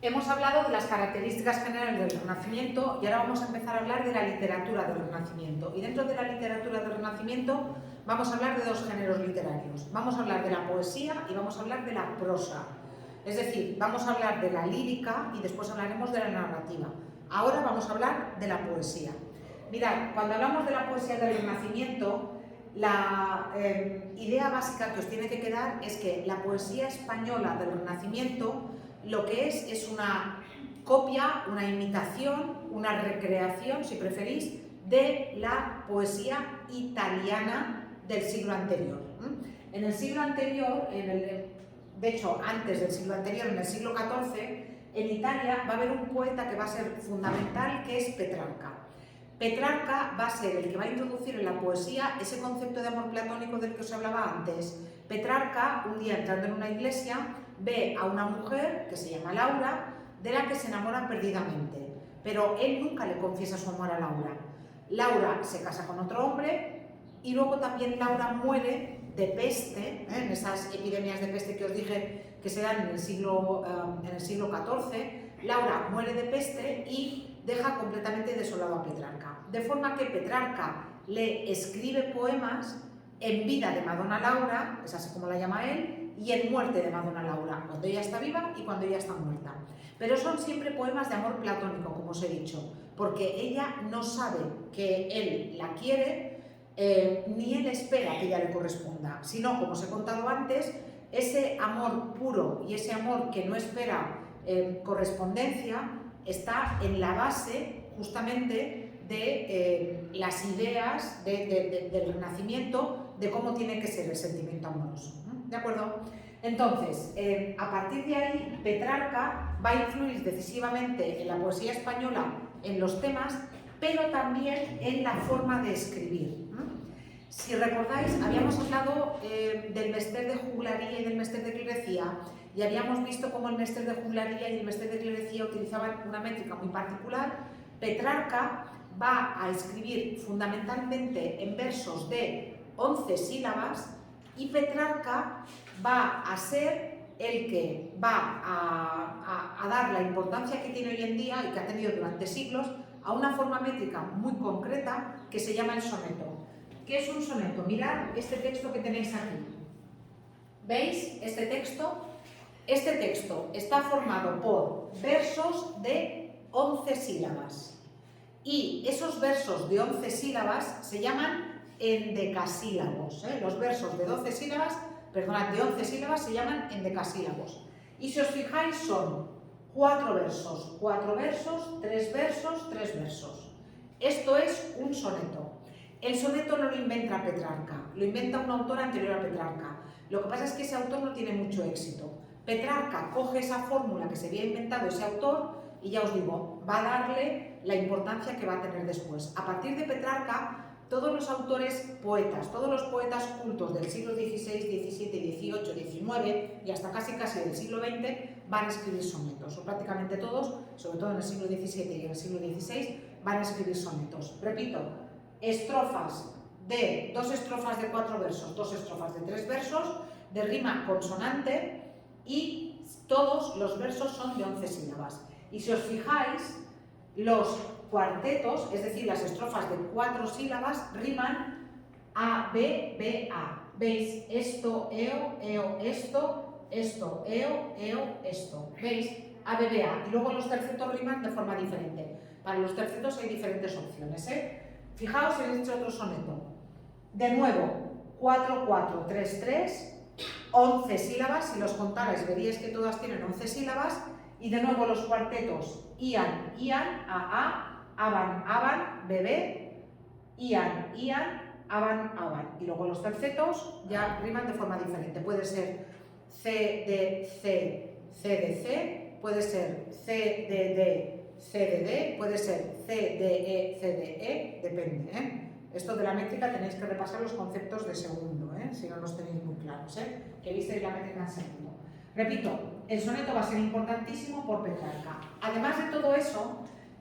Hemos hablado de las características generales del Renacimiento y ahora vamos a empezar a hablar de la literatura del Renacimiento. Y dentro de la literatura del Renacimiento vamos a hablar de dos géneros literarios. Vamos a hablar de la poesía y vamos a hablar de la prosa. Es decir, vamos a hablar de la lírica y después hablaremos de la narrativa. Ahora vamos a hablar de la poesía. Mirad, cuando hablamos de la poesía del Renacimiento, la idea básica que os tiene que quedar es que la poesía española del Renacimiento lo que es una copia, una imitación, una recreación, si preferís, de la poesía italiana del siglo anterior. En el siglo anterior, de hecho antes del siglo anterior, en el siglo XIV, en Italia va a haber un poeta que va a ser fundamental, que es Petrarca. Petrarca va a ser el que va a introducir en la poesía ese concepto de amor platónico del que os hablaba antes. Petrarca, un día entrando en una iglesia, ve a una mujer que se llama Laura, de la que se enamora perdidamente, pero él nunca le confiesa su amor a Laura. Laura se casa con otro hombre y luego también Laura muere de peste, en esas epidemias de peste que os dije que se dan en el siglo XIV. Laura muere de peste y deja completamente desolado a Petrarca, de forma que Petrarca le escribe poemas en vida de Madonna Laura, es así como la llama él, y en muerte de Madonna Laura, cuando ella está viva y cuando ella está muerta. Pero son siempre poemas de amor platónico, como os he dicho, porque ella no sabe que él la quiere, ni él espera que ella le corresponda, sino, como os he contado antes, ese amor puro y ese amor que no espera correspondencia está en la base justamente de las ideas del Renacimiento, de cómo tiene que ser el sentimiento amoroso. ¿De acuerdo? Entonces, a partir de ahí, Petrarca va a influir decisivamente en la poesía española, en los temas, pero también en la forma de escribir. Si recordáis, habíamos hablado del Mester de Juglaría y del Mester de Clerecía, y habíamos visto cómo el Mester de Juglaría y el Mester de Clerecía utilizaban una métrica muy particular. Petrarca va a escribir fundamentalmente en versos de 11 sílabas, y Petrarca va a ser el que va a dar la importancia que tiene hoy en día y que ha tenido durante siglos a una forma métrica muy concreta que se llama el soneto. ¿Qué es un soneto? Mirad este texto que tenéis aquí. ¿Veis este texto? Este texto está formado por versos de 11 sílabas. Y esos versos de 11 sílabas se llaman endecasílabos. Los versos de 11 sílabas se llaman endecasílabos. Y si os fijáis son 4 versos, 4 versos, 3 versos, 3 versos. Esto es un soneto. El soneto no lo inventa Petrarca, lo inventa un autor anterior a Petrarca. Lo que pasa es que ese autor no tiene mucho éxito. Petrarca coge esa fórmula que se había inventado ese autor y ya os digo, va a darle la importancia que va a tener después. A partir de Petrarca, todos los autores poetas, todos los poetas cultos del siglo XVI, XVII, XVIII, XIX y hasta casi del siglo XX van a escribir sonetos, o prácticamente todos, sobre todo en el siglo XVII y en el siglo XVI, van a escribir sonetos. Repito, estrofas de 2 estrofas de 4 versos, 2 estrofas de 3 versos, de rima consonante, y todos los versos son de 11 sílabas. Y si os fijáis, los cuartetos, es decir, las estrofas de 4 sílabas, riman A, B, B, A. ¿Veis? Esto, eo, esto, eo, esto. ¿Veis? A, B, B, A. Y luego los tercetos riman de forma diferente. Para los tercetos hay diferentes opciones, Fijaos en este otro soneto. De nuevo, 4, 4, 3, 3, 11 sílabas. Si los contarais veríais que todas tienen 11 sílabas. Y de nuevo los cuartetos, ian, ian, a, aban, bebé, ian, aban. Y luego los tercetos ya riman de forma diferente. Puede ser C de C, C de C, puede ser C de D, C de D, puede ser C de E, C de E, depende. Esto de la métrica tenéis que repasar los conceptos de segundo, si no los tenéis muy claros, que visteis la métrica en segundo. Repito, el soneto va a ser importantísimo por Petrarca. Además de todo eso,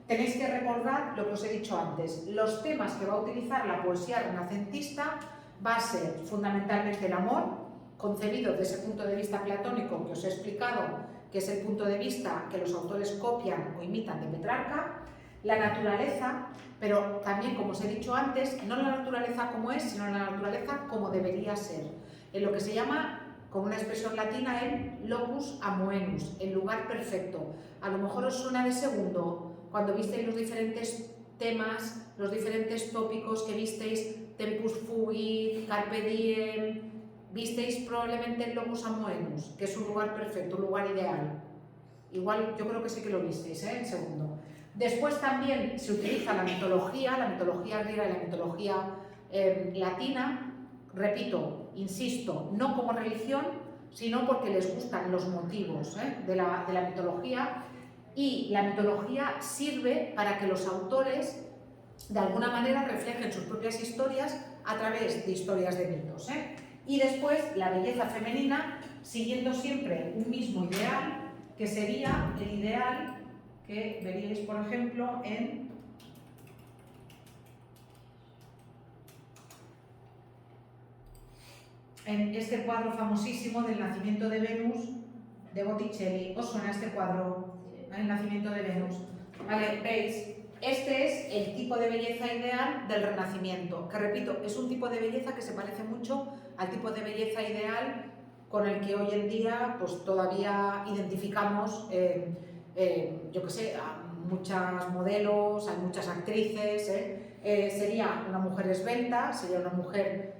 tenéis que recordar lo que os he dicho antes. Los temas que va a utilizar la poesía renacentista va a ser fundamentalmente el amor, concebido desde ese punto de vista platónico que os he explicado, que es el punto de vista que los autores copian o imitan de Petrarca, la naturaleza, pero también, como os he dicho antes, no la naturaleza como es, sino la naturaleza como debería ser, en lo que se llama, con una expresión latina, el locus amoenus, el lugar perfecto. A lo mejor os suena de segundo cuando visteis los diferentes temas, los diferentes tópicos que visteis, tempus fugit, carpe diem, visteis probablemente el locus amoenus, que es un lugar perfecto, un lugar ideal. Igual yo creo que sí que lo visteis, en segundo. Después también se utiliza la mitología griega y la mitología latina, repito, insisto, no como religión, sino porque les gustan los motivos de la mitología, y la mitología sirve para que los autores de alguna manera reflejen sus propias historias a través de historias de mitos. Y después la belleza femenina, siguiendo siempre un mismo ideal, que sería el ideal que veríais, por ejemplo, en este cuadro famosísimo del nacimiento de Venus de Botticelli. ¿Os suena este cuadro? El nacimiento de Venus. Vale, veis, este es el tipo de belleza ideal del Renacimiento, que repito, es un tipo de belleza que se parece mucho al tipo de belleza ideal con el que hoy en día pues todavía identificamos, yo que sé, a muchas modelos, hay muchas actrices, sería una mujer esbelta, sería una mujer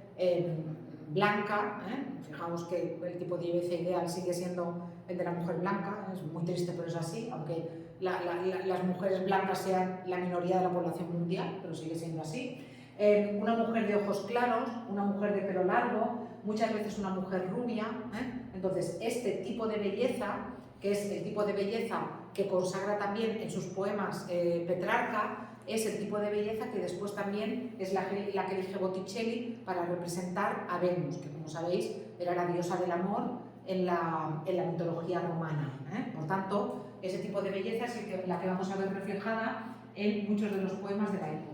blanca, fijaos que el tipo de belleza ideal sigue siendo el de la mujer blanca, es muy triste pero es así, aunque las mujeres blancas sean la minoría de la población mundial, pero sigue siendo así. Una mujer de ojos claros, una mujer de pelo largo, muchas veces una mujer rubia. Entonces, este tipo de belleza, que es el tipo de belleza que consagra también en sus poemas Petrarca, es el tipo de belleza que después también es la que elige Botticelli para representar a Venus, que como sabéis era la diosa del amor en la mitología romana. Por tanto, ese tipo de belleza es la que vamos a ver reflejada en muchos de los poemas de la época.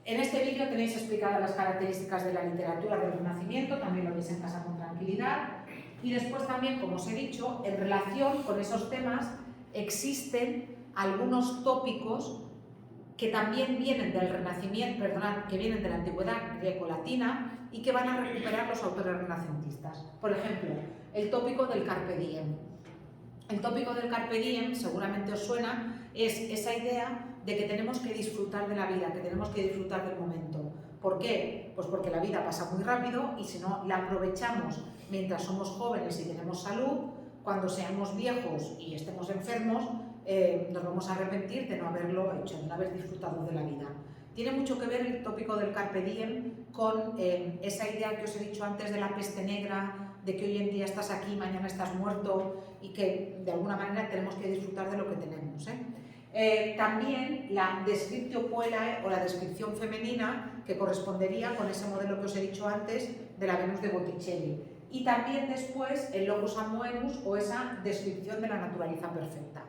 En este vídeo tenéis explicadas las características de la literatura del Renacimiento, también lo veis en casa con tranquilidad. Y después también, como os he dicho, en relación con esos temas existen algunos tópicos que también vienen del Renacimiento, que vienen de la antigüedad greco-latina y que van a recuperar los autores renacentistas. Por ejemplo, el tópico del carpe diem. El tópico del carpe diem, seguramente os suena, es esa idea de que tenemos que disfrutar de la vida, que tenemos que disfrutar del momento. ¿Por qué? Pues porque la vida pasa muy rápido y si no la aprovechamos mientras somos jóvenes y tenemos salud, cuando seamos viejos y estemos enfermos, nos vamos a arrepentir de no haberlo hecho, de no haber disfrutado de la vida. Tiene mucho que ver el tópico del carpe diem con esa idea que os he dicho antes de la peste negra, de que hoy en día estás aquí, mañana estás muerto y que de alguna manera tenemos que disfrutar de lo que tenemos. También la descriptio puellae o la descripción femenina, que correspondería con ese modelo que os he dicho antes de la Venus de Botticelli. Y también después el locus amoenus o esa descripción de la naturaleza perfecta.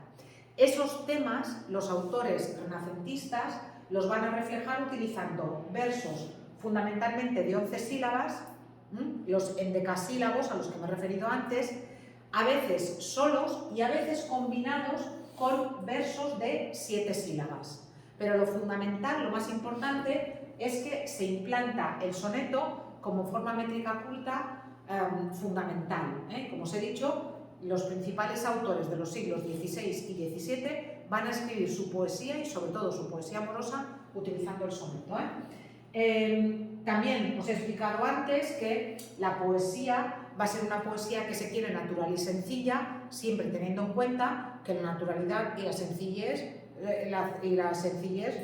Esos temas los autores renacentistas los van a reflejar utilizando versos fundamentalmente de 11 sílabas, los endecasílabos a los que me he referido antes, a veces solos y a veces combinados con versos de 7 sílabas. Pero lo fundamental, lo más importante, es que se implanta el soneto como forma métrica culta fundamental. Como os he dicho, los principales autores de los siglos XVI y XVII van a escribir su poesía y sobre todo su poesía amorosa utilizando el soneto. También os he explicado antes que la poesía va a ser una poesía que se quiere natural y sencilla, siempre teniendo en cuenta que la naturalidad y la sencillez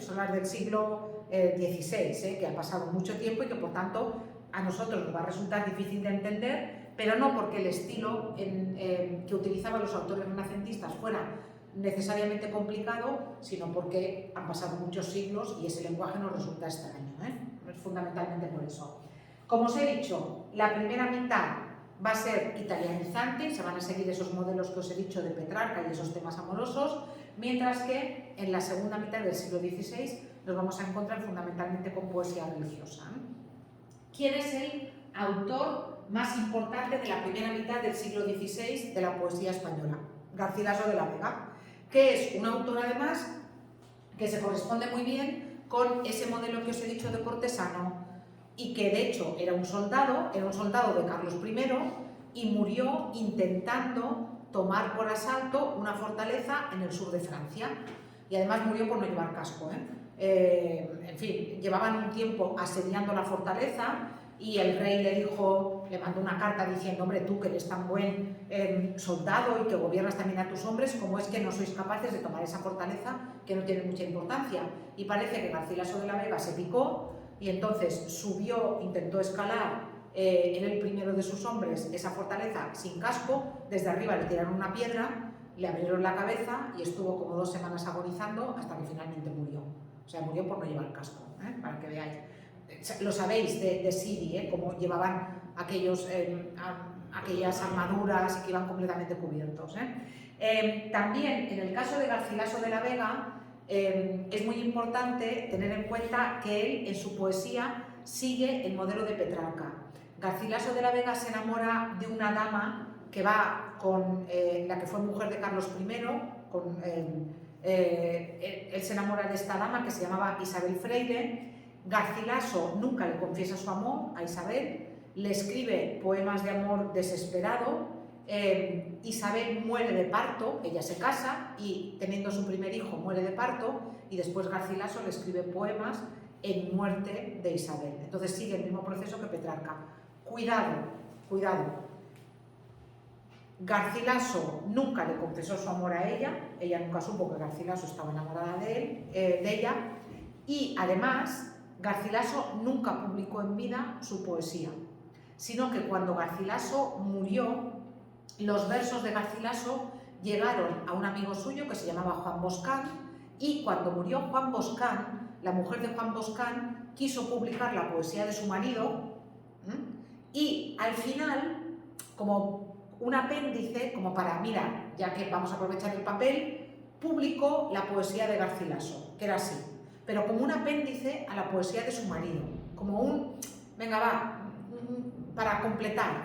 son las del siglo XVI, que ha pasado mucho tiempo y que por tanto a nosotros nos va a resultar difícil de entender, pero no porque el estilo que utilizaban los autores renacentistas fuera necesariamente complicado, sino porque han pasado muchos siglos y ese lenguaje nos resulta extraño. Es fundamentalmente por eso. Como os he dicho, la primera mitad va a ser italianizante, se van a seguir esos modelos que os he dicho de Petrarca y esos temas amorosos, mientras que en la segunda mitad del siglo XVI nos vamos a encontrar fundamentalmente con poesía religiosa. ¿Quién es el autor más importante de la primera mitad del siglo XVI de la poesía española? Garcilaso de la Vega, que es un autor además que se corresponde muy bien con ese modelo que os he dicho de cortesano y que de hecho era un soldado de Carlos I y murió intentando tomar por asalto una fortaleza en el sur de Francia y además murió por no llevar casco. En fin, llevaban un tiempo asediando la fortaleza y el rey le mandó una carta diciendo: hombre, tú que eres tan buen soldado y que gobiernas también a tus hombres, ¿cómo es que no sois capaces de tomar esa fortaleza que no tiene mucha importancia? Y parece que Garcilaso de la Vega se picó y entonces subió, intentó escalar en el primero de sus hombres esa fortaleza sin casco, desde arriba le tiraron una piedra, le abrieron la cabeza y estuvo como 2 semanas agonizando hasta que finalmente murió. O sea, murió por no llevar casco, para que veáis. Lo sabéis de Siri, cómo llevaban aquellas armaduras y que iban completamente cubiertos. También en el caso de Garcilaso de la Vega es muy importante tener en cuenta que él en su poesía sigue el modelo de Petrarca. Garcilaso de la Vega se enamora de una dama que va con la que fue mujer de Carlos I, él se enamora de esta dama que se llamaba Isabel Freire. Garcilaso nunca le confiesa su amor a Isabel, le escribe poemas de amor desesperado. Isabel muere de parto, ella se casa y teniendo su primer hijo muere de parto y después Garcilaso le escribe poemas en muerte de Isabel. Entonces sigue el mismo proceso que Petrarca. Cuidado. Garcilaso nunca le confesó su amor a ella nunca supo que Garcilaso estaba enamorada de ella y además Garcilaso nunca publicó en vida su poesía, sino que cuando Garcilaso murió, los versos de Garcilaso llegaron a un amigo suyo que se llamaba Juan Boscán y cuando murió Juan Boscán, la mujer de Juan Boscán quiso publicar la poesía de su marido y al final, como un apéndice, como para, mira, ya que vamos a aprovechar el papel, publicó la poesía de Garcilaso, que era así, pero como un apéndice a la poesía de su marido, como un, venga va, para completar,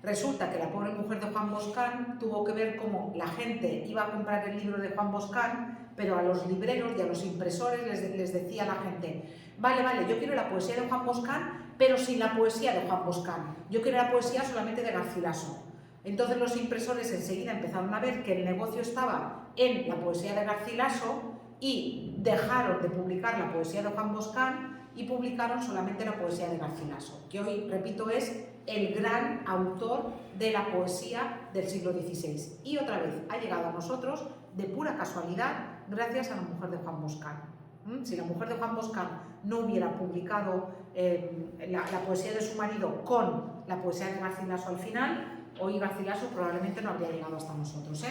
Resulta que la pobre mujer de Juan Boscán tuvo que ver cómo la gente iba a comprar el libro de Juan Boscán, pero a los libreros y a los impresores les decía la gente: vale, yo quiero la poesía de Juan Boscán, pero sin la poesía de Juan Boscán, yo quiero la poesía solamente de Garcilaso. Entonces los impresores enseguida empezaron a ver que el negocio estaba en la poesía de Garcilaso y dejaron de publicar la poesía de Juan Boscán y publicaron solamente la poesía de Garcilaso, que hoy, repito, es el gran autor de la poesía del siglo XVI. Y otra vez ha llegado a nosotros de pura casualidad gracias a la mujer de Juan Boscán. Si la mujer de Juan Boscán no hubiera publicado la poesía de su marido con la poesía de Garcilaso al final, hoy Garcilaso probablemente no habría llegado hasta nosotros.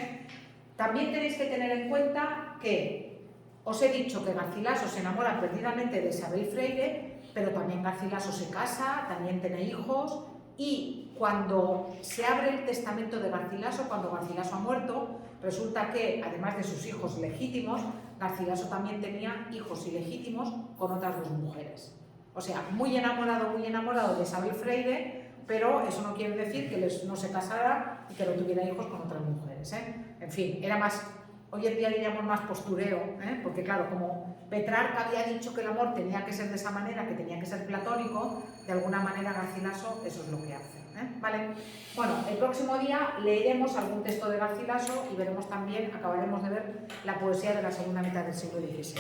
También tenéis que tener en cuenta que os he dicho que Garcilaso se enamora perdidamente de Isabel Freire, pero también Garcilaso se casa, también tiene hijos, y cuando se abre el testamento de Garcilaso, cuando Garcilaso ha muerto, resulta que, además de sus hijos legítimos, Garcilaso también tenía hijos ilegítimos con otras 2 mujeres. O sea, muy enamorado de Isabel Freire, pero eso no quiere decir que no se casara y que no tuviera hijos con otras mujeres. En fin, era más... Hoy en día diríamos más postureo, porque claro, como Petrarca había dicho que el amor tenía que ser de esa manera, que tenía que ser platónico, de alguna manera Garcilaso eso es lo que hace. ¿Vale? Bueno, el próximo día leeremos algún texto de Garcilaso y veremos también, acabaremos de ver la poesía de la segunda mitad del siglo XVI.